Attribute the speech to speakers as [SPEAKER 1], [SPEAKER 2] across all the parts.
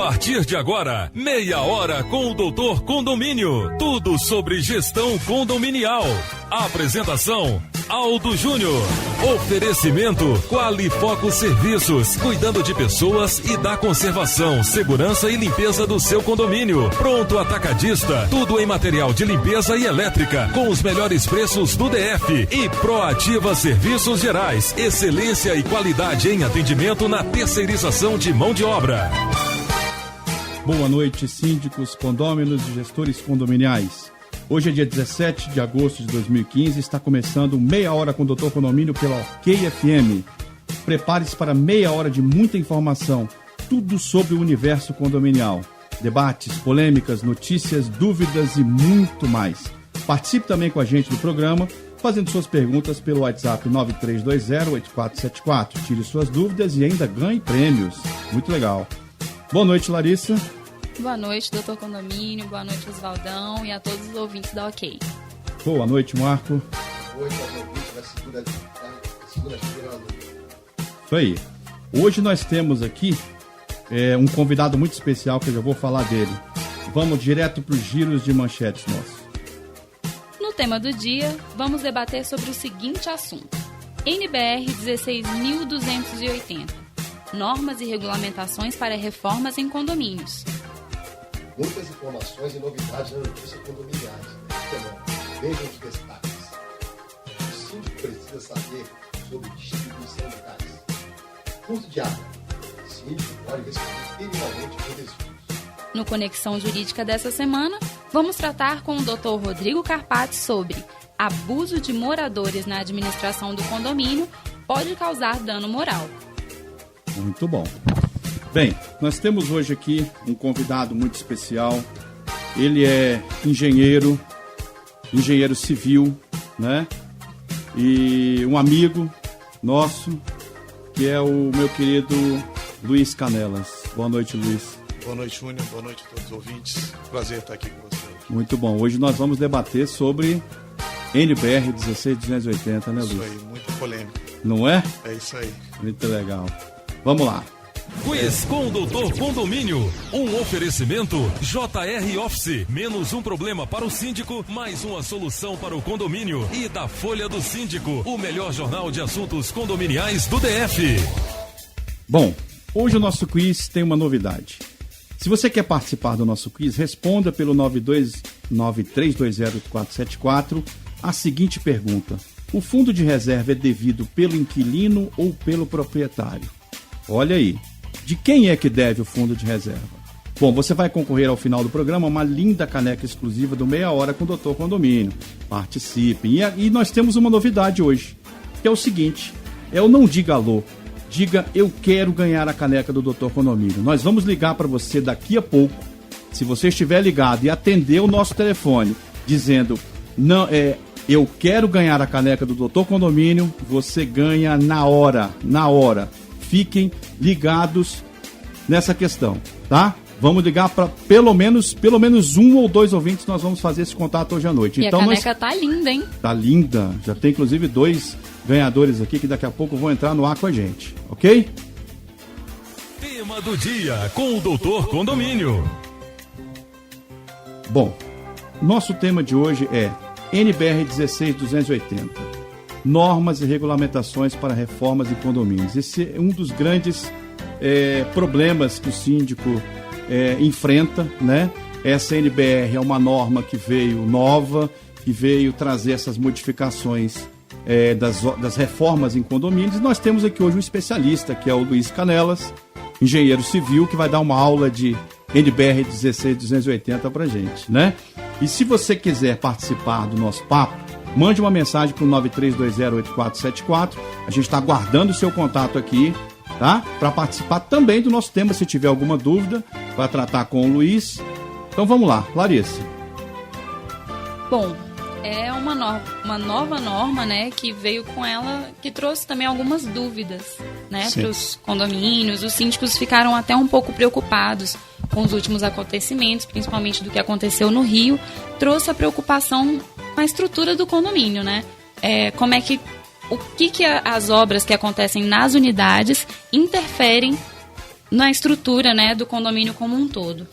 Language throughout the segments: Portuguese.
[SPEAKER 1] partir de agora, meia hora com o Doutor Condomínio. Tudo sobre gestão condominial. Apresentação, Aldo Júnior. Oferecimento, Qualifoco Serviços, cuidando de pessoas e da conservação, segurança e limpeza do seu condomínio. Pronto Atacadista, tudo em material de limpeza e elétrica, com os melhores preços do DF. E Proativa Serviços Gerais, excelência e qualidade em atendimento na terceirização de mão de obra.
[SPEAKER 2] Boa noite, síndicos, condôminos e gestores condominiais. Hoje é dia 17 de agosto de 2015, está começando meia hora com o Doutor Condomínio pela OK FM. Prepare-se para meia hora de muita informação, tudo sobre o universo condominial. Debates, polêmicas, notícias, dúvidas e muito mais. Participe também com a gente do programa, fazendo suas perguntas pelo WhatsApp 9320-8474. Tire suas dúvidas e ainda ganhe prêmios. Muito legal. Boa noite, Larissa.
[SPEAKER 3] Boa noite, Doutor Condomínio. Boa noite, Osvaldão, e a todos os ouvintes da OK.
[SPEAKER 2] Boa noite, Marco.
[SPEAKER 4] Boa noite aos ouvintes da segunda-feira.
[SPEAKER 2] Isso aí. Hoje nós temos aqui um convidado muito especial que eu já vou falar dele. Vamos direto para os giros de manchetes nossos.
[SPEAKER 3] No tema do dia, vamos debater sobre o seguinte assunto: NBR 16.280. Normas e regulamentações para reformas em condomínios.
[SPEAKER 4] Muitas informações e novidades na notícia condominiais. Vejam os destaques. O síndico precisa saber sobre distribuição de gás. Curso de água. O síndico pode responder criminalmente por desvios.
[SPEAKER 3] No Conexão Jurídica dessa semana, vamos tratar com o Dr. Rodrigo Carpati sobre abuso de moradores na administração do condomínio pode causar dano moral.
[SPEAKER 2] Muito bom. Bem, nós temos hoje aqui um convidado muito especial. Ele é engenheiro civil, né? E um amigo nosso, que é o meu querido Luiz Canelas. Boa noite, Luiz.
[SPEAKER 5] Boa noite, Júnior. Boa noite a todos os ouvintes. Prazer estar aqui com vocês.
[SPEAKER 2] Muito bom. Hoje nós vamos debater sobre NBR 16280, né, Luiz?
[SPEAKER 5] Isso aí, muita polêmica.
[SPEAKER 2] Não é?
[SPEAKER 5] É isso aí.
[SPEAKER 2] Muito legal. Vamos lá.
[SPEAKER 1] Quiz com o Doutor Condomínio. Um oferecimento JR Office. Menos um problema para o síndico, mais uma solução para o condomínio. E da Folha do Síndico, o melhor jornal de assuntos condominiais do DF.
[SPEAKER 2] Bom, hoje o nosso quiz tem uma novidade. Se você quer participar do nosso quiz, responda pelo 9320-8474 a seguinte pergunta: o fundo de reserva é devido pelo inquilino ou pelo proprietário? Olha aí. De quem é que deve o fundo de reserva? Bom, você vai concorrer ao final do programa a uma linda caneca exclusiva do Meia Hora com o Doutor Condomínio. Participem. E nós temos uma novidade hoje, que é o seguinte: é o não diga alô, diga eu quero ganhar a caneca do Doutor Condomínio. Nós vamos ligar para você daqui a pouco. Se você estiver ligado e atender o nosso telefone dizendo não, eu quero ganhar a caneca do Doutor Condomínio, você ganha na hora. Fiquem ligados nessa questão, tá? Vamos ligar para pelo menos um ou dois ouvintes, nós vamos fazer esse contato hoje à noite.
[SPEAKER 3] E então, a caneca tá linda, hein?
[SPEAKER 2] Tá linda. Já tem inclusive 2 ganhadores aqui que daqui a pouco vão entrar no ar com a gente, ok?
[SPEAKER 1] Tema do dia com o Doutor Condomínio.
[SPEAKER 2] Bom, nosso tema de hoje é NBR 16280. Normas e regulamentações para reformas em condomínios. Esse é um dos grandes problemas que o síndico enfrenta, né? Essa NBR é uma norma que veio nova, que veio trazer essas modificações das reformas em condomínios. E nós temos aqui hoje um especialista, que é o Luiz Canelas, engenheiro civil, que vai dar uma aula de NBR 16280 pra gente, né? E se você quiser participar do nosso papo, mande uma mensagem para o 9320-8474. A gente está aguardando o seu contato aqui, tá? Para participar também do nosso tema, se tiver alguma dúvida, para tratar com o Luiz. Então vamos lá, Larissa.
[SPEAKER 3] Bom, é uma nova norma, né, que veio com ela, que trouxe também algumas dúvidas, né, para os condomínios. Os síndicos ficaram até um pouco preocupados com os últimos acontecimentos, principalmente do que aconteceu no Rio. Trouxe a preocupação com a estrutura do condomínio, né? Como é que as obras que acontecem nas unidades interferem na estrutura, né, do condomínio como um todo.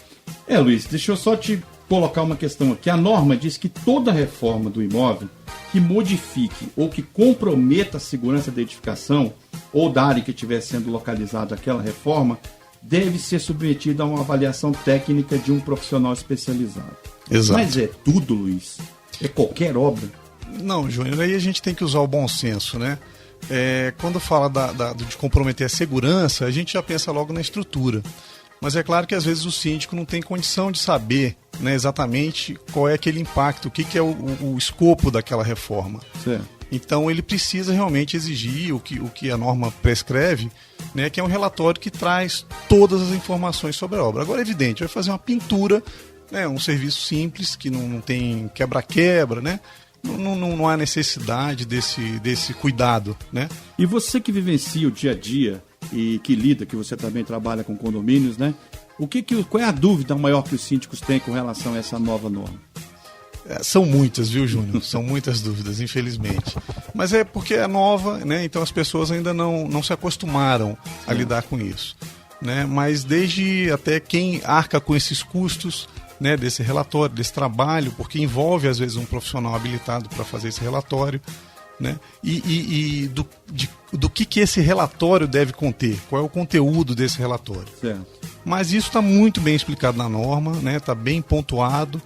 [SPEAKER 2] Luiz, deixa eu só te colocar uma questão aqui. A norma diz que toda reforma do imóvel que modifique ou que comprometa a segurança da edificação ou da área que estiver sendo localizada aquela reforma deve ser submetida a uma avaliação técnica de um profissional especializado.
[SPEAKER 5] Exato.
[SPEAKER 2] Mas é tudo, Luiz? É qualquer obra?
[SPEAKER 5] Não, Júnior, aí a gente tem que usar o bom senso, né? Quando fala de comprometer a segurança, a gente já pensa logo na estrutura. Mas é claro que às vezes o síndico não tem condição de saber, né, exatamente qual é aquele impacto, o que é o escopo daquela reforma.
[SPEAKER 2] Certo.
[SPEAKER 5] Então ele precisa realmente exigir o que a norma prescreve, né, que é um relatório que traz todas as informações sobre a obra. Agora é evidente, vai fazer uma pintura, né, um serviço simples, que não tem quebra-quebra, né? Não há necessidade desse cuidado, né?
[SPEAKER 2] E você que vivencia o dia a dia e que lida, que você também trabalha com condomínios, né? Qual é a dúvida maior que os síndicos têm com relação a essa nova norma?
[SPEAKER 5] São muitas, viu, Júnior? São muitas dúvidas, infelizmente. Mas é porque é nova, né? Então as pessoas ainda não se acostumaram a lidar com isso, né? Mas desde até quem arca com esses custos, né, desse relatório, desse trabalho, porque envolve às vezes um profissional habilitado para fazer esse relatório, né, e do que esse relatório deve conter, qual é o conteúdo desse relatório.
[SPEAKER 2] Certo.
[SPEAKER 5] Mas isso está muito bem explicado na norma, né, está bem pontuado.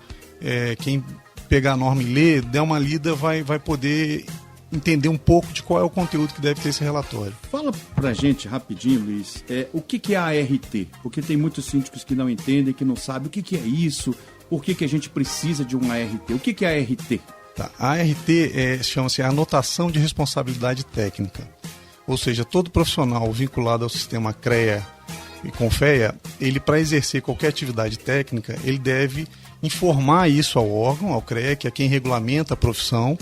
[SPEAKER 5] Quem pegar a norma e ler, der uma lida, vai poder entender um pouco de qual é o conteúdo que deve ter esse relatório.
[SPEAKER 2] Fala pra gente rapidinho, Luiz, o que é a ART? Porque tem muitos síndicos que não entendem, que não sabem o que é isso, por que a gente precisa de uma ART? O que é a ART?
[SPEAKER 5] Tá. A ART chama-se Anotação de Responsabilidade Técnica. Ou seja, todo profissional vinculado ao sistema CREA e CONFEA, ele, para exercer qualquer atividade técnica, ele deve informar isso ao órgão, ao CREA, que é quem regulamenta a profissão,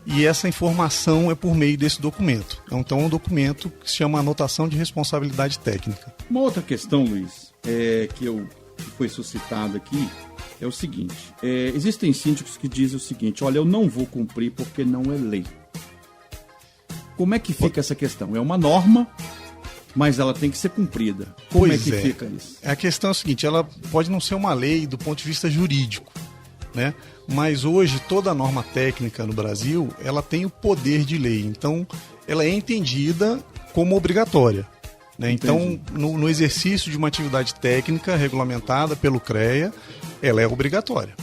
[SPEAKER 5] e essa informação é por meio desse documento. Então é um documento que se chama Anotação de Responsabilidade Técnica.
[SPEAKER 2] Uma outra questão, Luiz, que foi suscitada aqui, é o seguinte. Existem síndicos que dizem o seguinte: olha, eu não vou cumprir porque não é lei. Como é que fica essa questão? É uma norma, mas ela tem que ser cumprida. Como é que fica isso?
[SPEAKER 5] A questão é a seguinte: ela pode não ser uma lei do ponto de vista jurídico, né? Mas hoje toda a norma técnica no Brasil, ela tem o poder de lei, então ela é entendida como obrigatória, né? Então no exercício de uma atividade técnica regulamentada pelo CREA, ela é obrigatória.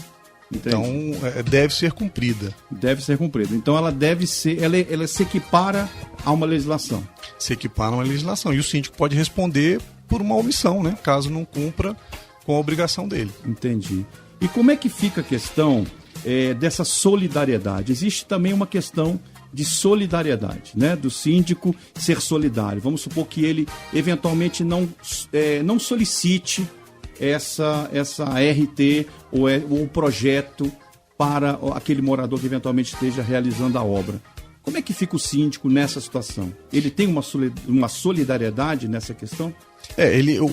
[SPEAKER 5] Entendi. Então deve ser cumprida.
[SPEAKER 2] Deve ser cumprida. Então ela deve ser, ela se equipara a uma legislação.
[SPEAKER 5] Se equipara a uma legislação, e o síndico pode responder por uma omissão, né? Caso não cumpra com a obrigação dele.
[SPEAKER 2] Entendi. E como é que fica a questão dessa solidariedade? Existe também uma questão de solidariedade, né? Do síndico ser solidário. Vamos supor que ele eventualmente não solicite essa RT ou o projeto para aquele morador que eventualmente esteja realizando a obra. Como é que fica o síndico nessa situação? Ele tem uma solidariedade nessa questão?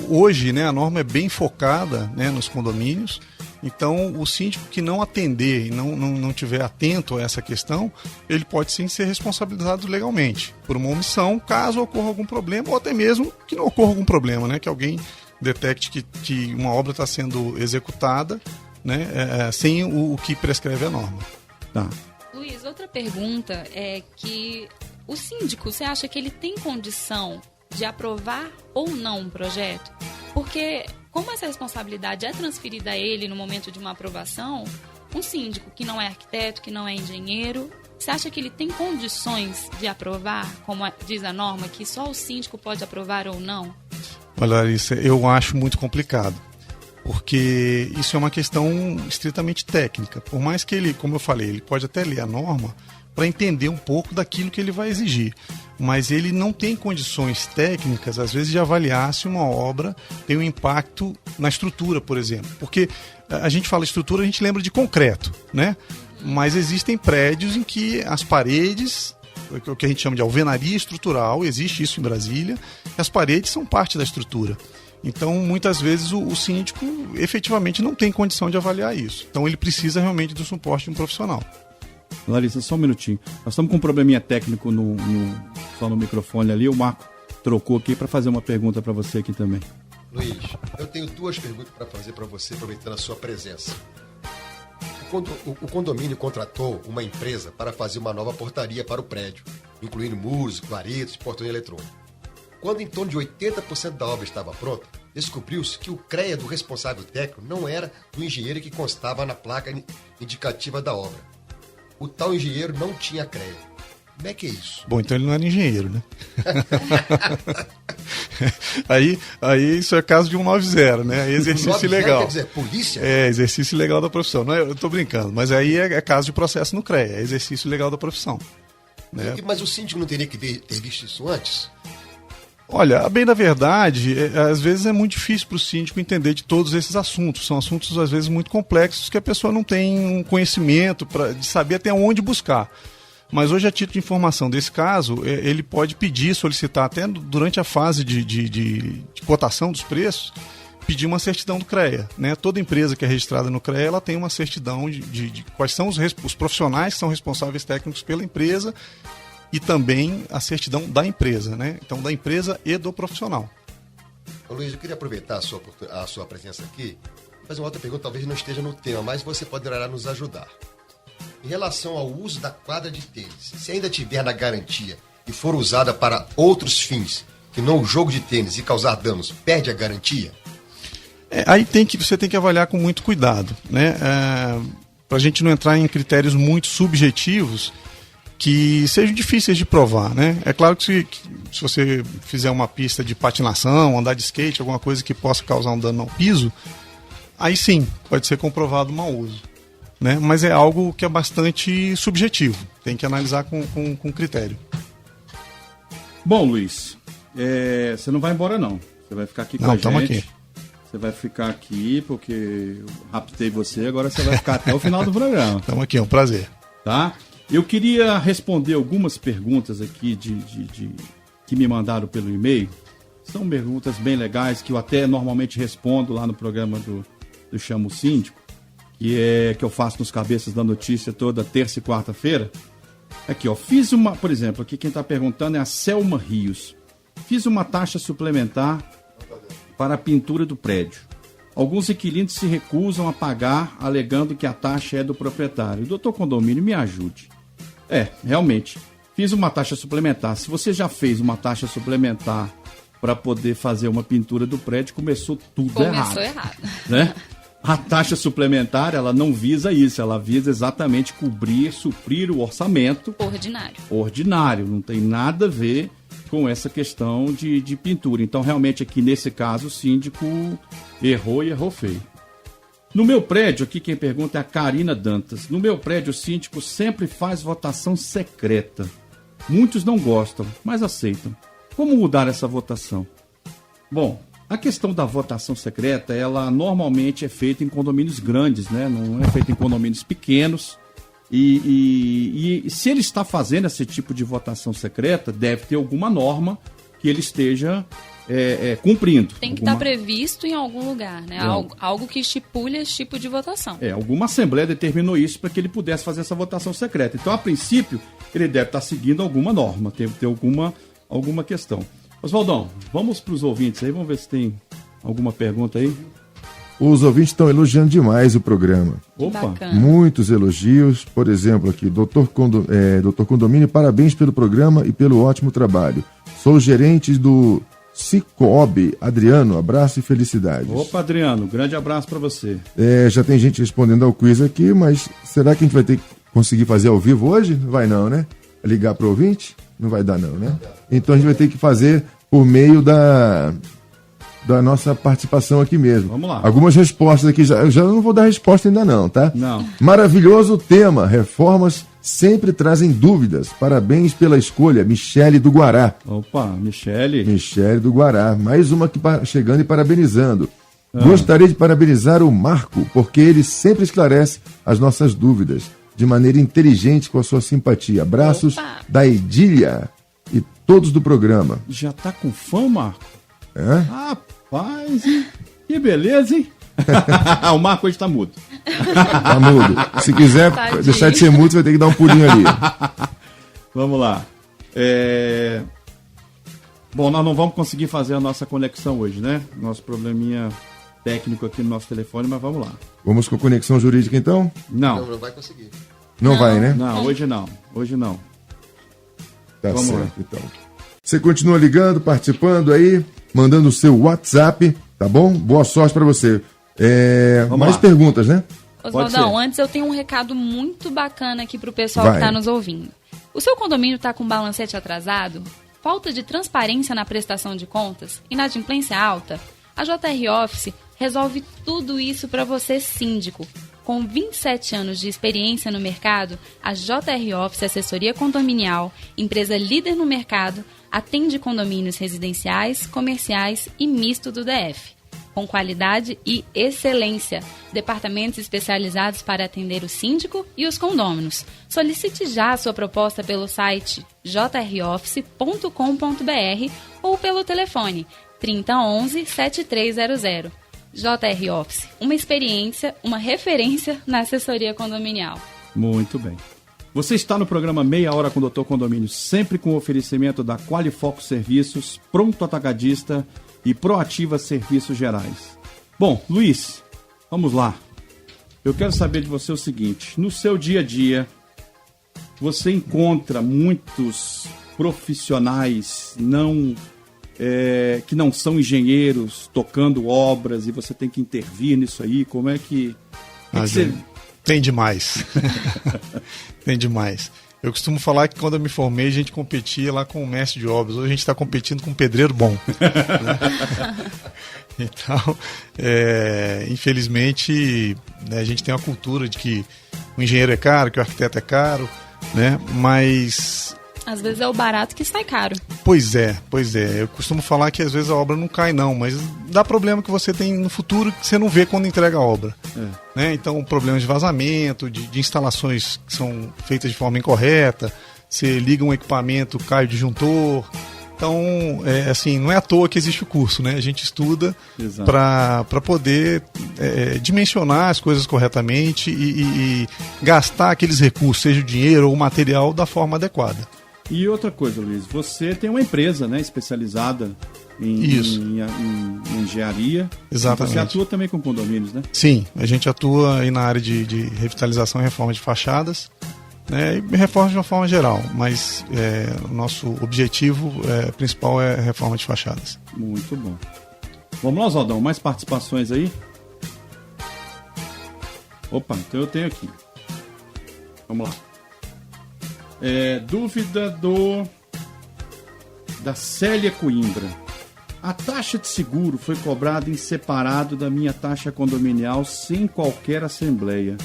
[SPEAKER 5] Hoje, né, a norma é bem focada, né, nos condomínios. Então, o síndico que não atender e não tiver atento a essa questão, ele pode sim ser responsabilizado legalmente por uma omissão, caso ocorra algum problema, ou até mesmo que não ocorra algum problema, né, que alguém detecte que uma obra está sendo executada, né, sem o que prescreve a norma.
[SPEAKER 2] Tá.
[SPEAKER 3] Luiz, outra pergunta é que o síndico, você acha que ele tem condição de aprovar ou não um projeto? Porque como essa responsabilidade é transferida a ele no momento de uma aprovação, um síndico que não é arquiteto, que não é engenheiro, você acha que ele tem condições de aprovar, como diz a norma, que só o síndico pode aprovar ou não?
[SPEAKER 5] Olha, Larissa, eu acho muito complicado, porque isso é uma questão estritamente técnica. Por mais que ele, como eu falei, ele pode até ler a norma para entender um pouco daquilo que ele vai exigir, mas ele não tem condições técnicas, às vezes, de avaliar se uma obra tem um impacto na estrutura, por exemplo. Porque a gente fala estrutura, a gente lembra de concreto, né? Mas existem prédios em que as paredes, o que a gente chama de alvenaria estrutural, existe isso em Brasília, e as paredes são parte da estrutura. Então, muitas vezes, o síndico efetivamente não tem condição de avaliar isso. Então, ele precisa realmente do suporte de um profissional.
[SPEAKER 2] Larissa, só um minutinho. Nós estamos com um probleminha técnico só no microfone ali. O Marco trocou aqui para fazer uma pergunta para você aqui também.
[SPEAKER 4] Luiz, eu tenho 2 perguntas para fazer para você, aproveitando a sua presença. O condomínio contratou uma empresa para fazer uma nova portaria para o prédio, incluindo muros, claretos e portão eletrônico. Quando em torno de 80% da obra estava pronta, descobriu-se que o CREA do responsável técnico não era do engenheiro que constava na placa indicativa da obra. O tal engenheiro não tinha CREA. Como é que é isso?
[SPEAKER 5] Bom, então ele não era engenheiro, né? aí isso é caso de 190, né? Exercício ilegal.
[SPEAKER 4] Quer dizer, polícia?
[SPEAKER 5] É, exercício ilegal da profissão. Não é, eu estou brincando, mas aí é caso de processo no CREA, é exercício ilegal da profissão. Né?
[SPEAKER 4] Mas o síndico não teria que ter visto isso antes?
[SPEAKER 5] Olha, a bem da verdade, às vezes é muito difícil para o síndico entender de todos esses assuntos. São assuntos, às vezes, muito complexos que a pessoa não tem um conhecimento de saber até onde buscar. Mas hoje, a título de informação desse caso, ele pode pedir, solicitar, até durante a fase de cotação dos preços, pedir uma certidão do CREA. Né? Toda empresa que é registrada no CREA, ela tem uma certidão de quais são os profissionais que são responsáveis técnicos pela empresa e também a certidão da empresa, né? Então, da empresa e do profissional.
[SPEAKER 4] Ô, Luiz, eu queria aproveitar a sua presença aqui e fazer uma outra pergunta, talvez não esteja no tema, mas você poderá nos ajudar. Em relação ao uso da quadra de tênis, se ainda tiver na garantia e for usada para outros fins, que não o jogo de tênis e causar danos, perde a garantia?
[SPEAKER 5] Aí você tem que avaliar com muito cuidado, né? Para a gente não entrar em critérios muito subjetivos que sejam difíceis de provar, né? É claro que se você fizer uma pista de patinação, andar de skate, alguma coisa que possa causar um dano ao piso, aí sim, pode ser comprovado o mau uso. Né? Mas é algo que é bastante subjetivo, tem que analisar com critério.
[SPEAKER 2] Bom, Luiz, você não vai embora não, você vai ficar aqui com a gente.
[SPEAKER 5] Aqui.
[SPEAKER 2] Você vai ficar aqui porque eu raptei você, agora você vai ficar até o final do programa.
[SPEAKER 5] Estamos aqui, é um prazer.
[SPEAKER 2] Tá? Eu queria responder algumas perguntas aqui que me mandaram pelo e-mail. São perguntas bem legais que eu até normalmente respondo lá no programa do Chamo Síndico, que eu faço nos Cabeças da Notícia toda terça e quarta-feira. Aqui, ó, por exemplo, aqui quem está perguntando é a Selma Rios. Fiz uma taxa suplementar para a pintura do prédio. Alguns inquilinos se recusam a pagar, alegando que a taxa é do proprietário. Doutor Condomínio, me ajude. Realmente, fiz uma taxa suplementar. Se você já fez uma taxa suplementar para poder fazer uma pintura do prédio, começou errado. Né? A taxa suplementar, ela não visa isso, ela visa exatamente suprir o orçamento ordinário. Não tem nada a ver com essa questão de pintura. Então, realmente, aqui nesse caso, o síndico errou e errou feio. No meu prédio, aqui quem pergunta é a Karina Dantas. No meu prédio, o síndico sempre faz votação secreta. Muitos não gostam, mas aceitam. Como mudar essa votação? Bom, a questão da votação secreta, ela normalmente é feita em condomínios grandes, né? Não é feita em condomínios pequenos. E se ele está fazendo esse tipo de votação secreta, deve ter alguma norma que ele esteja cumprindo.
[SPEAKER 3] Tem que estar previsto em algum lugar, né? Algo que estipule esse tipo de votação.
[SPEAKER 2] Alguma assembleia determinou isso para que ele pudesse fazer essa votação secreta. Então, a princípio, ele deve estar seguindo alguma norma, deve ter alguma questão. Oswaldão, vamos para os ouvintes aí, vamos ver se tem alguma pergunta aí.
[SPEAKER 6] Os ouvintes estão elogiando demais o programa.
[SPEAKER 2] Opa!
[SPEAKER 3] Bacana.
[SPEAKER 6] Muitos elogios, por exemplo aqui, Doutor Condomínio, parabéns pelo programa e pelo ótimo trabalho. Sou gerente do Cicobi, Adriano, abraço e felicidades.
[SPEAKER 2] Opa, Adriano, grande abraço para você.
[SPEAKER 6] Já tem gente respondendo ao quiz aqui, mas será que a gente vai ter que conseguir fazer ao vivo hoje? Não vai não, né? Ligar para o ouvinte? Não vai dar não, né? Então a gente vai ter que fazer por meio da nossa participação aqui mesmo.
[SPEAKER 2] Vamos lá.
[SPEAKER 6] Algumas respostas aqui, eu já não vou dar resposta ainda não, tá?
[SPEAKER 2] Não.
[SPEAKER 6] Maravilhoso tema, reformas sempre trazem dúvidas. Parabéns pela escolha, Michele do Guará.
[SPEAKER 2] Opa, Michele
[SPEAKER 6] do Guará, mais uma que chegando e parabenizando. Gostaria de parabenizar o Marco, porque ele sempre esclarece as nossas dúvidas de maneira inteligente com a sua simpatia. Abraços da Edília e todos do programa.
[SPEAKER 2] Já tá com fã, Marco? Rapaz, hein? Que beleza, hein? O Marco hoje tá mudo.
[SPEAKER 6] Tá mudo. Se quiser deixar de ser mudo, você vai ter que dar um pulinho ali.
[SPEAKER 2] Vamos lá. Bom, nós não vamos conseguir fazer a nossa conexão hoje, né? Nosso probleminha técnico aqui no nosso telefone, mas vamos lá.
[SPEAKER 6] Vamos com a conexão jurídica, então?
[SPEAKER 2] Não,
[SPEAKER 4] vai conseguir.
[SPEAKER 6] Não vai, né?
[SPEAKER 2] não, hoje não. Hoje não.
[SPEAKER 6] Tá
[SPEAKER 2] Vamos
[SPEAKER 6] certo,
[SPEAKER 2] lá.
[SPEAKER 6] então. Você continua ligando, participando aí, mandando o seu WhatsApp, tá bom? Boa sorte pra você. Mais
[SPEAKER 2] lá.
[SPEAKER 6] perguntas, né?
[SPEAKER 3] Oswaldão, antes eu tenho um recado muito bacana aqui pro pessoal
[SPEAKER 6] Vai.
[SPEAKER 3] que tá nos ouvindo. O seu condomínio tá com balancete atrasado? Falta de transparência na prestação de contas? Inadimplência alta? A JR Office resolve tudo isso para você, síndico. Com 27 anos de experiência no mercado, a JR Office Assessoria Condominial, empresa líder no mercado, atende condomínios residenciais, comerciais e misto do DF. Com qualidade e excelência. Departamentos especializados para atender o síndico e os condôminos. Solicite já a sua proposta pelo site jroffice.com.br ou pelo telefone 3011-7300. JR Office, uma experiência, uma referência na assessoria condominial.
[SPEAKER 2] Muito bem. Você está no programa Meia Hora com o Dr. Condomínio, sempre com o oferecimento da Qualifoco Serviços, Pronto Atacadista e Proativa Serviços Gerais. Bom, Luiz, vamos lá. Eu quero saber de você o seguinte: no seu dia a dia, você encontra muitos profissionais que não são engenheiros tocando obras e você tem que intervir nisso aí? Como é que você...
[SPEAKER 5] Tem demais. Tem demais. Eu costumo falar que quando eu me formei, a gente competia lá com o mestre de obras. Hoje a gente está competindo com um pedreiro bom. Né? Então, infelizmente, né, a gente tem uma cultura de que o engenheiro é caro, que o arquiteto é caro, né? Mas...
[SPEAKER 3] Às vezes é o barato que sai caro.
[SPEAKER 5] Pois é. Eu costumo falar que às vezes a obra não cai não, mas dá problema que você tem no futuro que você não vê quando entrega a obra. Né? Então, problemas de vazamento, de instalações que são feitas de forma incorreta, você liga um equipamento, cai o disjuntor. Então, assim, não é à toa que existe o curso, né? A gente estuda para poder dimensionar as coisas corretamente e gastar aqueles recursos, seja o dinheiro ou o material, da forma adequada.
[SPEAKER 2] E outra coisa, Luiz, você tem uma empresa, né, especializada em engenharia.
[SPEAKER 5] Exatamente.
[SPEAKER 2] Você atua também com condomínios, né?
[SPEAKER 5] Sim, a gente atua aí na área de revitalização e reforma de fachadas, né, e reforma de uma forma geral, mas o nosso objetivo principal é a reforma de fachadas.
[SPEAKER 2] Muito bom. Vamos lá, Oswaldão, mais participações aí? Opa, então eu tenho aqui. Vamos lá. Dúvida da Célia Coimbra. A taxa de seguro foi cobrada em separado da minha taxa condominial sem qualquer assembleia.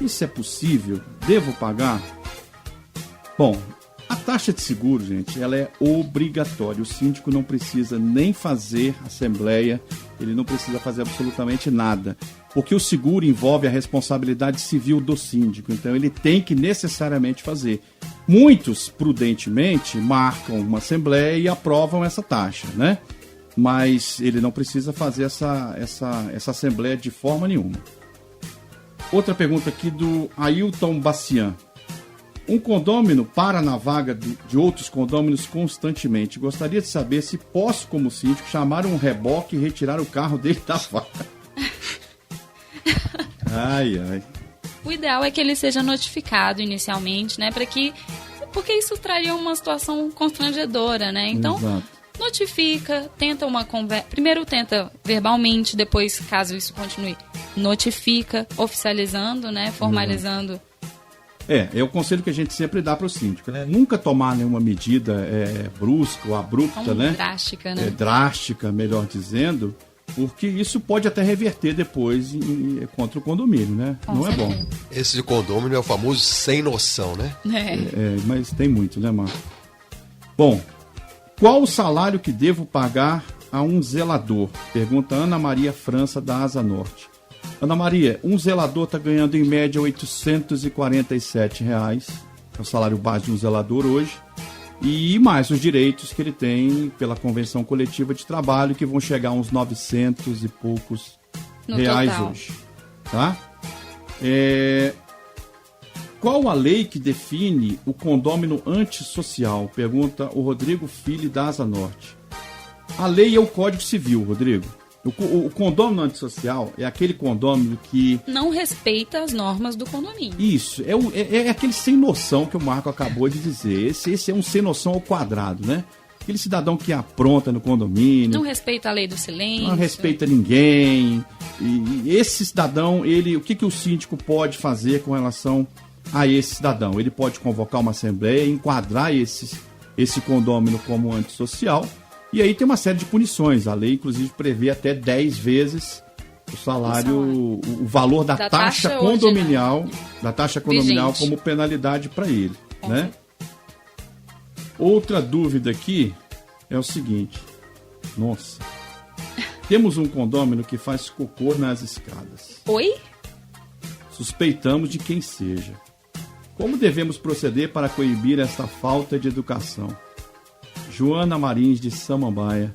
[SPEAKER 2] Isso é possível? Devo pagar? Bom, a taxa de seguro, gente, ela é obrigatória. O síndico não precisa nem fazer assembleia, ele não precisa fazer absolutamente nada. Porque o seguro envolve a responsabilidade civil do síndico, então ele tem que necessariamente fazer. Muitos, prudentemente, marcam uma assembleia e aprovam essa taxa, né? Mas ele não precisa fazer essa assembleia de forma nenhuma. Outra pergunta aqui do Ailton Bacian. Um condômino para na vaga de outros condôminos constantemente. Gostaria de saber se posso, como síndico, chamar um reboque e retirar o carro dele da vaga. Ai.
[SPEAKER 3] O ideal é que ele seja notificado inicialmente, né? Porque isso traria uma situação constrangedora, né? Então,
[SPEAKER 2] Exato.
[SPEAKER 3] Notifica, tenta uma conversa. Primeiro tenta verbalmente, depois, caso isso continue, notifica, oficializando, né? Formalizando.
[SPEAKER 2] É o conselho que a gente sempre dá para o síndico, né? Nunca tomar nenhuma medida brusca ou abrupta, né?
[SPEAKER 3] Drástica, né?
[SPEAKER 2] Drástica, melhor dizendo, porque isso pode até reverter depois contra o condomínio, né? Não é bom.
[SPEAKER 4] Esse de condômino é o famoso sem noção, né?
[SPEAKER 2] Mas tem muito, né, Marco? Bom, qual o salário que devo pagar a um zelador? Pergunta Ana Maria França, da Asa Norte. Ana Maria, um zelador está ganhando em média R$ 847. É o salário base de um zelador hoje. E mais os direitos que ele tem pela convenção coletiva de trabalho, que vão chegar a uns 900 e poucos
[SPEAKER 3] no
[SPEAKER 2] reais
[SPEAKER 3] total.
[SPEAKER 2] hoje. Tá? Qual a lei que define o condômino antissocial? Pergunta o Rodrigo Filho, da Asa Norte. A lei é o Código Civil, Rodrigo. O condômino antissocial é aquele condômino que...
[SPEAKER 3] não respeita as normas do condomínio.
[SPEAKER 2] Isso, é aquele sem noção que o Marco acabou de dizer. Esse é um sem noção ao quadrado, né? Aquele cidadão que apronta no condomínio.
[SPEAKER 3] Não respeita a lei do silêncio.
[SPEAKER 2] Não respeita ninguém. E esse cidadão, o que o síndico pode fazer com relação a esse cidadão? Ele pode convocar uma assembleia, enquadrar esse condômino como antissocial. E aí tem uma série de punições. A lei, inclusive, prevê até 10 vezes o salário, o valor da taxa condominial,
[SPEAKER 3] vigente,
[SPEAKER 2] como penalidade para ele, né? Outra dúvida aqui é o seguinte. Nossa. Temos um condômino que faz cocô nas escadas.
[SPEAKER 3] Oi?
[SPEAKER 2] Suspeitamos de quem seja. Como devemos proceder para coibir esta falta de educação? Joana Marins, de Samambaia.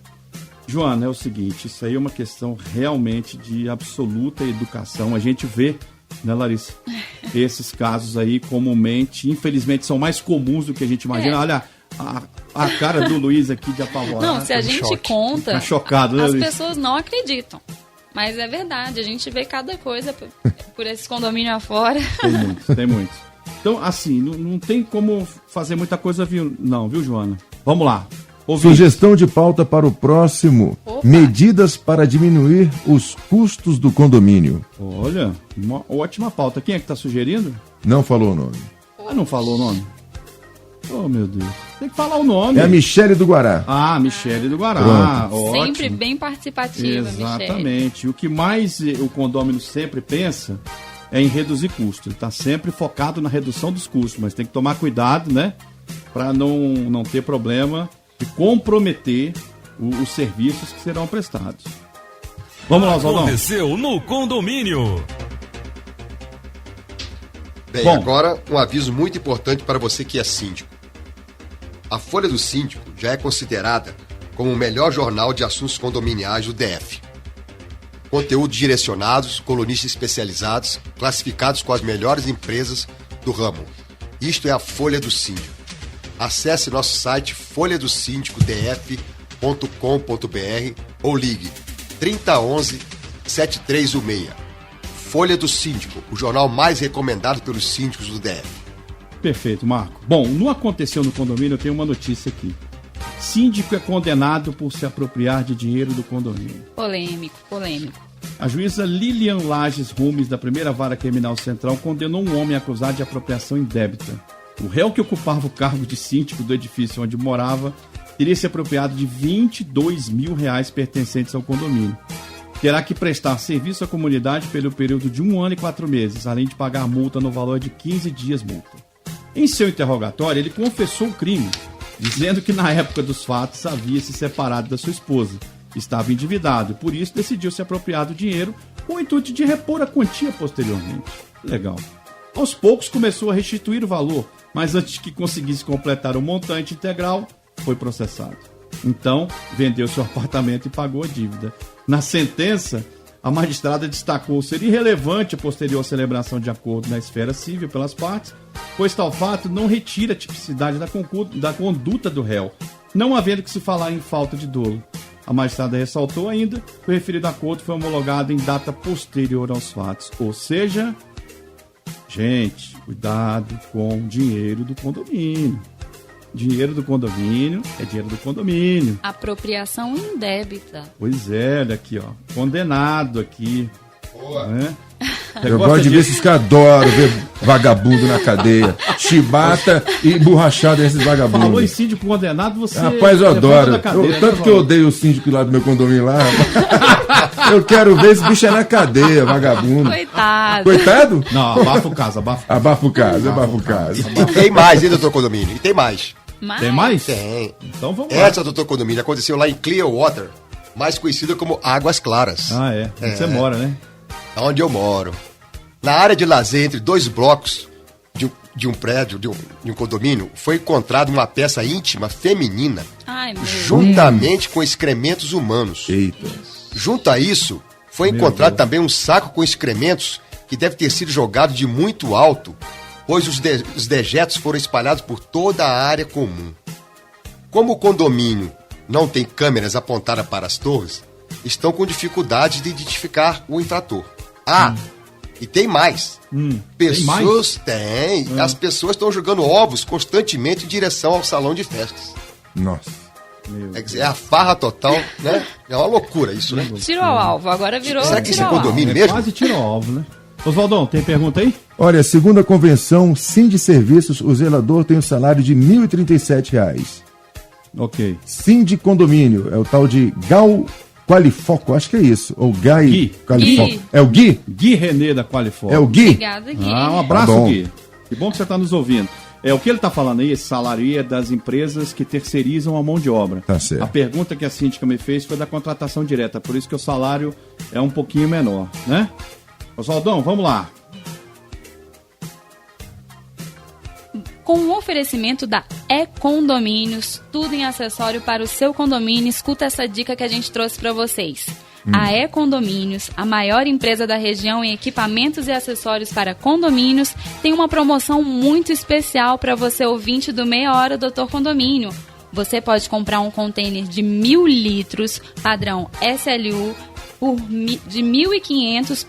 [SPEAKER 2] Joana, é o seguinte, isso aí é uma questão realmente de absoluta educação. A gente vê, né, Larissa, esses casos aí comumente, infelizmente, são mais comuns do que a gente imagina. Olha a cara do Luiz aqui de apavorado.
[SPEAKER 3] Não, se a gente conta,
[SPEAKER 2] tá chocado, né,
[SPEAKER 3] as
[SPEAKER 2] Luiz?
[SPEAKER 3] pessoas não acreditam. Mas é verdade, a gente vê cada coisa por esses condomínios afora.
[SPEAKER 2] Tem muitos. Então, assim, não tem como fazer muita coisa, viu, Joana? Vamos lá.
[SPEAKER 6] Sugestão de pauta para o próximo.
[SPEAKER 3] Opa.
[SPEAKER 6] Medidas para diminuir os custos do condomínio.
[SPEAKER 2] Olha, uma ótima pauta. Quem é que está sugerindo?
[SPEAKER 6] Não falou o nome.
[SPEAKER 2] Ah, não falou o nome? Oh, meu Deus. Tem que falar o nome.
[SPEAKER 6] É a Michele do Guará.
[SPEAKER 2] Ah, Michele do Guará. Ótimo.
[SPEAKER 3] Sempre bem participativa,
[SPEAKER 2] Exatamente.
[SPEAKER 3] Michele.
[SPEAKER 2] O que mais o condômino sempre pensa é em reduzir custo. Ele está sempre focado na redução dos custos, mas tem que tomar cuidado, né? Para não ter problema de comprometer os serviços que serão prestados. Vamos lá, Oswaldão.
[SPEAKER 1] Aconteceu no condomínio.
[SPEAKER 4] Bem, agora um aviso muito importante para você que é síndico. A Folha do Síndico já é considerada como o melhor jornal de assuntos condominiais do DF. Conteúdos direcionados, colunistas especializados, classificados com as melhores empresas do ramo. Isto é a Folha do Síndico. Acesse nosso site folhadosíndicodf.com.br ou ligue 3011-7316. Folha do Síndico, o jornal mais recomendado pelos síndicos do DF.
[SPEAKER 2] Perfeito, Marco. Bom, não aconteceu no condomínio, eu tenho uma notícia aqui. Síndico é condenado por se apropriar de dinheiro do condomínio.
[SPEAKER 3] Polêmico.
[SPEAKER 2] A juíza Lilian Lages Rumes, da primeira vara criminal central, condenou um homem acusado de apropriação indébita. O réu que ocupava o cargo de síndico do edifício onde morava teria se apropriado de R$22 mil pertencentes ao condomínio. Terá que prestar serviço à comunidade pelo período de 1 ano e 4 meses, além de pagar multa no valor de 15 dias multa. Em seu interrogatório, ele confessou o crime, dizendo que na época dos fatos havia se separado da sua esposa, estava endividado e por isso decidiu se apropriar do dinheiro com o intuito de repor a quantia posteriormente. Legal. Aos poucos começou a restituir o valor, mas antes que conseguisse completar o montante integral, foi processado. Então, vendeu seu apartamento e pagou a dívida. Na sentença, a magistrada destacou ser irrelevante a posterior celebração de acordo na esfera civil pelas partes, pois tal fato não retira a tipicidade da conduta do réu, não havendo que se falar em falta de dolo. A magistrada ressaltou ainda que o referido acordo foi homologado em data posterior aos fatos, ou seja, gente, cuidado com o dinheiro do condomínio. Dinheiro do condomínio é dinheiro do condomínio.
[SPEAKER 3] Apropriação indébita.
[SPEAKER 2] Pois é, olha aqui, ó. Condenado aqui.
[SPEAKER 4] Boa.
[SPEAKER 2] Né?
[SPEAKER 6] Eu gosto de ver esses caras, adoro ver vagabundo na cadeia. Chibata e borrachada nesses vagabundos.
[SPEAKER 2] Falou em síndico condenado, você...
[SPEAKER 6] Rapaz, eu adoro. Tanto que eu odeio o síndico lá do meu condomínio lá. Eu quero ver esse bicho é na cadeia, vagabundo.
[SPEAKER 3] Coitado.
[SPEAKER 6] Coitado?
[SPEAKER 2] Não, abafa o caso, abafa.
[SPEAKER 6] Abafa o caso.
[SPEAKER 4] E tem mais, hein, doutor Condomínio? E tem mais.
[SPEAKER 2] Tem mais?
[SPEAKER 4] Tem.
[SPEAKER 2] Então vamos lá.
[SPEAKER 4] Essa, doutor Condomínio, aconteceu lá em Clearwater, mais conhecida como Águas Claras.
[SPEAKER 2] Ah, é. Onde você mora, né?
[SPEAKER 4] Onde eu moro. Na área de lazer entre dois blocos de um prédio, de um condomínio, foi encontrada uma peça íntima feminina,
[SPEAKER 3] Ai, meu
[SPEAKER 4] juntamente com excrementos humanos.
[SPEAKER 6] Eita.
[SPEAKER 4] Junto a isso, foi encontrado também um saco com excrementos que deve ter sido jogado de muito alto, pois os dejetos foram espalhados por toda a área comum. Como o condomínio não têm câmeras apontadas para as torres, estão com dificuldade de identificar o infrator. E tem mais. Pessoas têm. As pessoas estão jogando ovos constantemente em direção ao salão de festas.
[SPEAKER 6] Nossa.
[SPEAKER 4] Quer dizer, é a farra total, né? É uma loucura isso, né?
[SPEAKER 3] Tirou o alvo, agora virou.
[SPEAKER 4] Será que isso é
[SPEAKER 3] tirou o
[SPEAKER 4] condomínio
[SPEAKER 2] É
[SPEAKER 4] mesmo?
[SPEAKER 2] quase tirou o alvo, né? Oswaldão, tem pergunta aí?
[SPEAKER 6] Olha, segundo a convenção Sindiserviços, o zelador tem um salário de R$ 1.037.
[SPEAKER 2] Ok.
[SPEAKER 6] Sindicondomínio, é o tal de Gal Qualifoco, acho que é isso. Ou Gai
[SPEAKER 2] Gui.
[SPEAKER 6] Qualifoco.
[SPEAKER 3] Gui.
[SPEAKER 6] É o Gui?
[SPEAKER 2] Gui Renê da Qualifor.
[SPEAKER 6] É o Gui?
[SPEAKER 3] Obrigada, Gui.
[SPEAKER 2] Um abraço,
[SPEAKER 6] Tá bom.
[SPEAKER 2] Gui. Que bom que você está nos ouvindo. O que ele está falando aí, esse salário aí é das empresas que terceirizam a mão de obra.
[SPEAKER 6] Tá certo.
[SPEAKER 2] A pergunta que a síndica me fez foi da contratação direta, por isso que o salário é um pouquinho menor, né? Oswaldão, vamos lá.
[SPEAKER 3] Com o oferecimento da E-Condomínios, tudo em acessório para o seu condomínio, escuta essa dica que a gente trouxe para vocês. A E-Condomínios, a maior empresa da região em equipamentos e acessórios para condomínios, tem uma promoção muito especial para você ouvinte do Meia Hora Doutor Condomínio. Você pode comprar um container de 1.000 litros, padrão SLU, de 1.500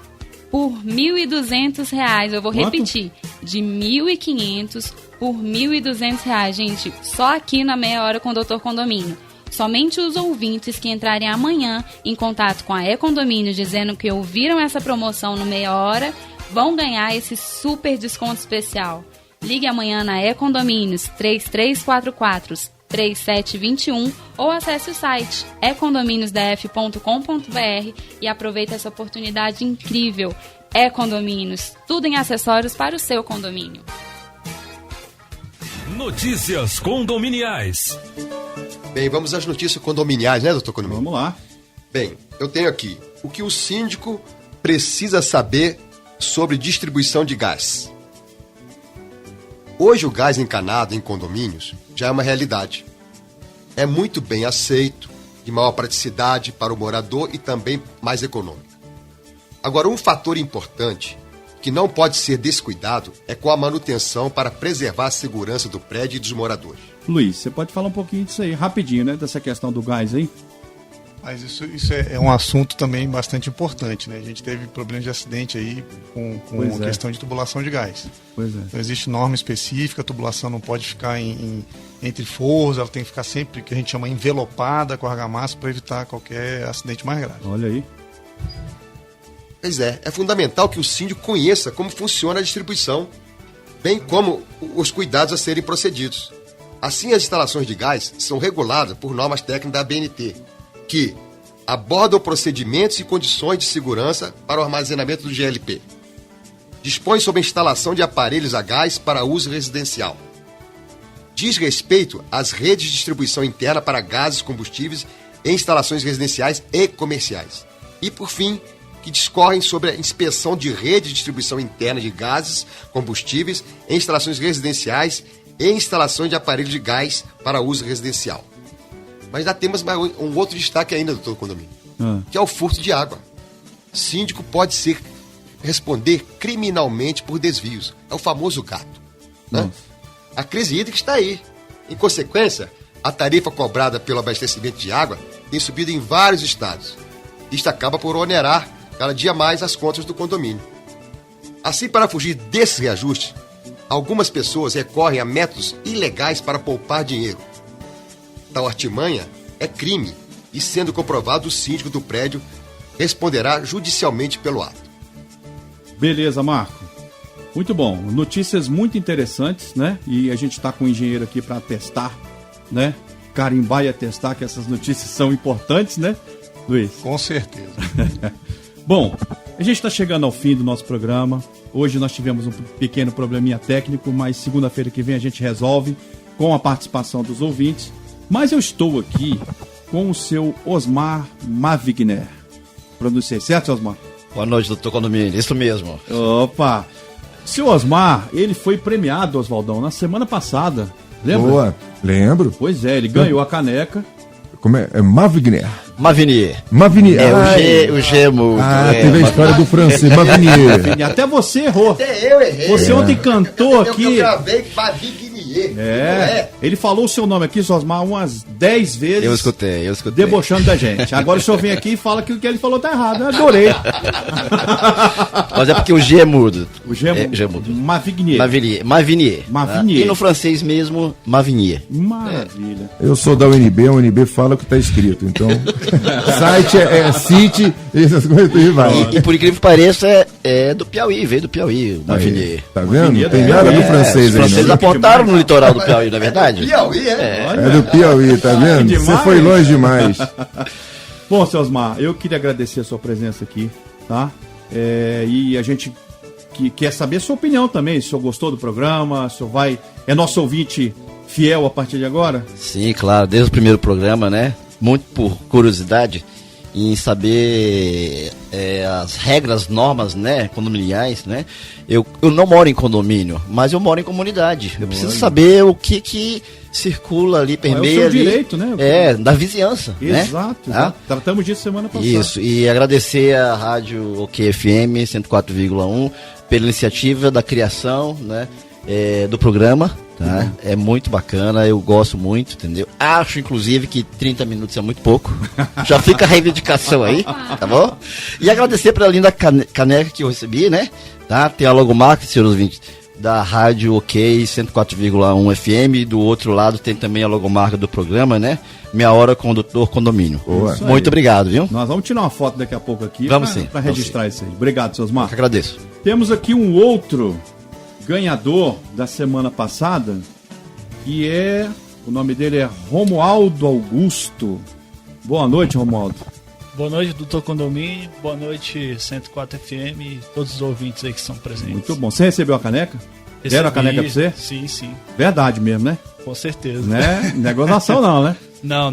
[SPEAKER 3] por R$ 1.200. Eu vou
[SPEAKER 2] Quanto?
[SPEAKER 3] repetir. De 1.500 por R$ 1.200, gente. Só aqui na Meia Hora com o Doutor Condomínio. Somente os ouvintes que entrarem amanhã em contato com a E-Condomínio dizendo que ouviram essa promoção no Meia Hora vão ganhar esse super desconto especial. Ligue amanhã na E-Condomínios 3344-3721 ou acesse o site econdominiosdf.com.br e aproveite essa oportunidade incrível. E-Condomínios, tudo em acessórios para o seu condomínio.
[SPEAKER 1] Notícias condominiais.
[SPEAKER 4] Bem, vamos às notícias condominiais, né, doutor Condomínio?
[SPEAKER 2] Vamos lá.
[SPEAKER 4] Bem, eu tenho aqui o que o síndico precisa saber sobre distribuição de gás. Hoje o gás encanado em condomínios já é uma realidade. É muito bem aceito, de maior praticidade para o morador e também mais econômico. Agora, um fator importante que não pode ser descuidado é com a manutenção para preservar a segurança do prédio e dos moradores.
[SPEAKER 2] Luiz, você pode falar um pouquinho disso aí, rapidinho, né? Dessa questão do gás aí?
[SPEAKER 5] Mas isso é um assunto também bastante importante, né? A gente teve problemas de acidente aí com
[SPEAKER 2] Pois
[SPEAKER 5] a
[SPEAKER 2] é.
[SPEAKER 5] questão de tubulação de gás.
[SPEAKER 2] Pois é.
[SPEAKER 5] Então, existe norma específica, a tubulação não pode ficar entre forros, ela tem que ficar sempre, que a gente chama, envelopada com argamassa para evitar qualquer acidente mais grave.
[SPEAKER 2] Olha aí.
[SPEAKER 4] Pois é fundamental que o síndico conheça como funciona a distribuição, bem como os cuidados a serem procedidos. Assim, as instalações de gás são reguladas por normas técnicas da ABNT, que abordam procedimentos e condições de segurança para o armazenamento do GLP. Dispõe sobre a instalação de aparelhos a gás para uso residencial. Diz respeito às redes de distribuição interna para gases, combustíveis em instalações residenciais e comerciais. E, por fim, que discorrem sobre a inspeção de rede de distribuição interna de gases, combustíveis em instalações residenciais e instalações de aparelhos de gás para uso residencial. Mas ainda temos um outro destaque ainda, doutor Condomínio, que é o furto de água. Síndico pode responder criminalmente por desvios. É o famoso gato. Né? A crise hídrica está aí. Em consequência, a tarifa cobrada pelo abastecimento de água tem subido em vários estados. Isto acaba por onerar cada dia mais as contas do condomínio. Assim, para fugir desses reajustes, algumas pessoas recorrem a métodos ilegais para poupar dinheiro. Tal artimanha é crime e, sendo comprovado, o síndico do prédio responderá judicialmente pelo ato.
[SPEAKER 2] Beleza, Marco. Muito bom. Notícias muito interessantes, né? E a gente está com o engenheiro aqui para atestar, né? Carimbar e atestar que essas notícias são importantes, né, Luiz?
[SPEAKER 5] Com certeza.
[SPEAKER 2] Bom, a gente está chegando ao fim do nosso programa. Hoje nós tivemos um pequeno probleminha técnico, mas segunda-feira que vem a gente resolve com a participação dos ouvintes. Mas eu estou aqui com o seu Osmar Mavigner. Pronunciei certo, Osmar?
[SPEAKER 7] Boa noite, doutor Condomínio. Isso mesmo.
[SPEAKER 2] Opa! Seu Osmar, ele foi premiado, Oswaldão, na semana passada. Lembra?
[SPEAKER 6] Boa, lembro.
[SPEAKER 2] Pois é, ele ganhou a caneca.
[SPEAKER 6] Como é? É Mavigner.
[SPEAKER 7] Mavinier.
[SPEAKER 6] Mavigner.
[SPEAKER 7] O G mudo.
[SPEAKER 6] Teve a história do francês, Mavigner.
[SPEAKER 2] Até você errou.
[SPEAKER 4] Até eu errei.
[SPEAKER 2] Você ontem cantou
[SPEAKER 4] Eu
[SPEAKER 2] aqui.
[SPEAKER 4] gravei Mavignier. Mavinier.
[SPEAKER 2] Ele falou o seu nome aqui, Osmar, umas 10 vezes.
[SPEAKER 7] Eu escutei.
[SPEAKER 2] Debochando da gente. Agora o senhor vem aqui e fala que o que ele falou tá errado. Eu adorei.
[SPEAKER 7] Mas é porque o G é mudo.
[SPEAKER 2] O G é mudo. Mavinier.
[SPEAKER 7] Mavinier.
[SPEAKER 2] Mavinier.
[SPEAKER 7] E no francês mesmo, Mavinier.
[SPEAKER 2] Maravilha.
[SPEAKER 6] Eu sou da UNB, a UNB fala o que está escrito. Então, site é City, essas coisas e vai.
[SPEAKER 7] E por incrível que pareça, é do Piauí, veio do Piauí, o Mavinier.
[SPEAKER 6] Tá vendo? Não tem nada do francês
[SPEAKER 7] Os
[SPEAKER 6] aí.
[SPEAKER 7] franceses
[SPEAKER 6] Não.
[SPEAKER 7] apontaram no litoral do Piauí, não é verdade?
[SPEAKER 4] Piauí,
[SPEAKER 6] É do Piauí, tá vendo? Você
[SPEAKER 2] demais.
[SPEAKER 6] foi longe demais.
[SPEAKER 2] Bom, seu Osmar, eu queria agradecer a sua presença aqui, tá? E a gente quer saber a sua opinião também, se o senhor gostou do programa, se o senhor é nosso ouvinte fiel a partir de agora?
[SPEAKER 7] Sim, claro, desde o primeiro programa, né? Muito por curiosidade em saber as regras, normas, né, condominiais, né? Eu não moro em condomínio, mas eu moro em comunidade. Eu preciso saber o que circula ali, permeia
[SPEAKER 2] é o seu
[SPEAKER 7] ali.
[SPEAKER 2] direito, né?
[SPEAKER 7] Da vizinhança,
[SPEAKER 2] Exato,
[SPEAKER 7] né?
[SPEAKER 2] exato. Tratamos disso semana passada.
[SPEAKER 7] Isso, e agradecer a Rádio OK FM 104,1 pela iniciativa da criação, né, do programa, tá? É muito bacana, eu gosto muito, entendeu? Acho, inclusive, que 30 minutos é muito pouco. Já fica a reivindicação aí, tá bom? E agradecer pela linda caneca que eu recebi, né? Tá? Tem a logomarca, senhores ouvintes, da Rádio OK 104,1 FM. Do outro lado tem também a logomarca do programa, né? Meia Hora com o Doutor Condomínio.
[SPEAKER 6] Boa.
[SPEAKER 7] Muito obrigado, viu?
[SPEAKER 2] Nós vamos tirar uma foto daqui a pouco aqui.
[SPEAKER 7] Vamos sim.
[SPEAKER 2] Para registrar isso aí. Obrigado, seus Osmar.
[SPEAKER 7] Agradeço.
[SPEAKER 2] Temos aqui um outro ganhador da semana passada, que o nome dele é Romualdo Augusto. Boa noite, Romualdo.
[SPEAKER 8] Boa noite, doutor Condomínio. Boa noite, 104 FM e todos os ouvintes aí que estão presentes.
[SPEAKER 2] Muito bom. Você recebeu a caneca? Deram a caneca pra você?
[SPEAKER 8] Sim, sim.
[SPEAKER 2] Verdade mesmo, né?
[SPEAKER 8] Com certeza.
[SPEAKER 2] Né? Negociação não, né?
[SPEAKER 8] Não.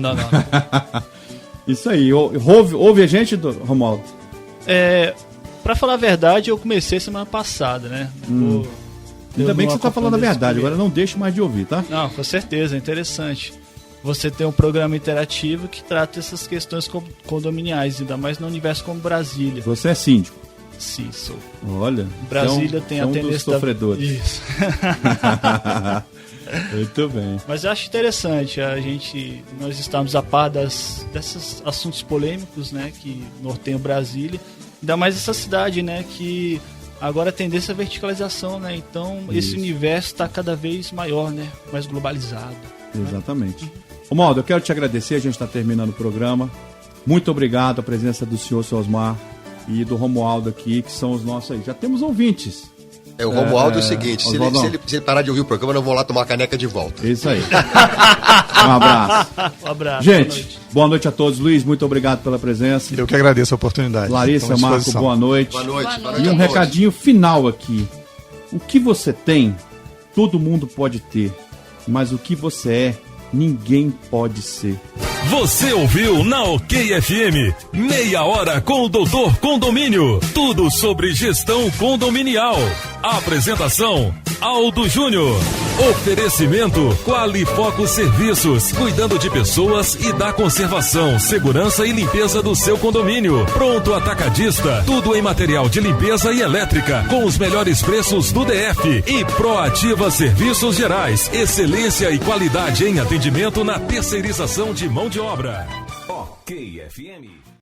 [SPEAKER 2] Isso aí. Ouve a gente, Romualdo?
[SPEAKER 8] Pra falar a verdade, eu comecei semana passada, né?
[SPEAKER 2] Ainda bem que você tá falando a verdade. Agora não deixe mais de ouvir, tá?
[SPEAKER 8] Não, com certeza. É interessante. Você tem um programa interativo que trata essas questões condominiais, ainda mais no universo como Brasília.
[SPEAKER 2] Você é síndico?
[SPEAKER 8] Sim, sou.
[SPEAKER 2] Olha,
[SPEAKER 8] Brasília tem a tendência
[SPEAKER 2] dos sofredores.
[SPEAKER 8] Isso.
[SPEAKER 2] Muito bem.
[SPEAKER 8] Mas eu acho interessante nós estamos a par desses assuntos polêmicos, né, que norteiam Brasília, ainda mais essa cidade, né, que agora a tendência é a verticalização, né, então esse universo está cada vez maior, né, mais globalizado.
[SPEAKER 2] Exatamente. Romualdo, eu quero te agradecer, a gente está terminando o programa. Muito obrigado a presença do senhor Osmar e do Romualdo aqui, que são os nossos aí. Já temos ouvintes.
[SPEAKER 4] O Romualdo é o seguinte, se
[SPEAKER 2] Oswaldão.
[SPEAKER 4] ele parar de ouvir o programa, eu vou lá tomar a caneca de volta.
[SPEAKER 2] Isso aí. Um abraço.
[SPEAKER 8] Um abraço.
[SPEAKER 2] Gente, boa noite a todos. Luiz, muito obrigado pela presença.
[SPEAKER 5] Eu que agradeço a oportunidade.
[SPEAKER 2] Larissa,
[SPEAKER 5] Estamos à
[SPEAKER 2] Marco,
[SPEAKER 5] disposição.
[SPEAKER 2] boa noite.
[SPEAKER 4] Boa noite. Boa
[SPEAKER 2] E
[SPEAKER 4] noite
[SPEAKER 2] um
[SPEAKER 4] a todos.
[SPEAKER 2] recadinho final aqui. O que você tem, todo mundo pode ter. Mas o que você é, ninguém pode ser.
[SPEAKER 1] Você ouviu na OK FM, meia hora com o Doutor Condomínio. Tudo sobre gestão condominial. Apresentação, Aldo Júnior. Oferecimento, Qualifoco Serviços, cuidando de pessoas e da conservação, segurança e limpeza do seu condomínio. Pronto Atacadista, tudo em material de limpeza e elétrica, com os melhores preços do DF. E Proativa Serviços Gerais, excelência e qualidade em atendimento na terceirização de mão de obra. OK FM.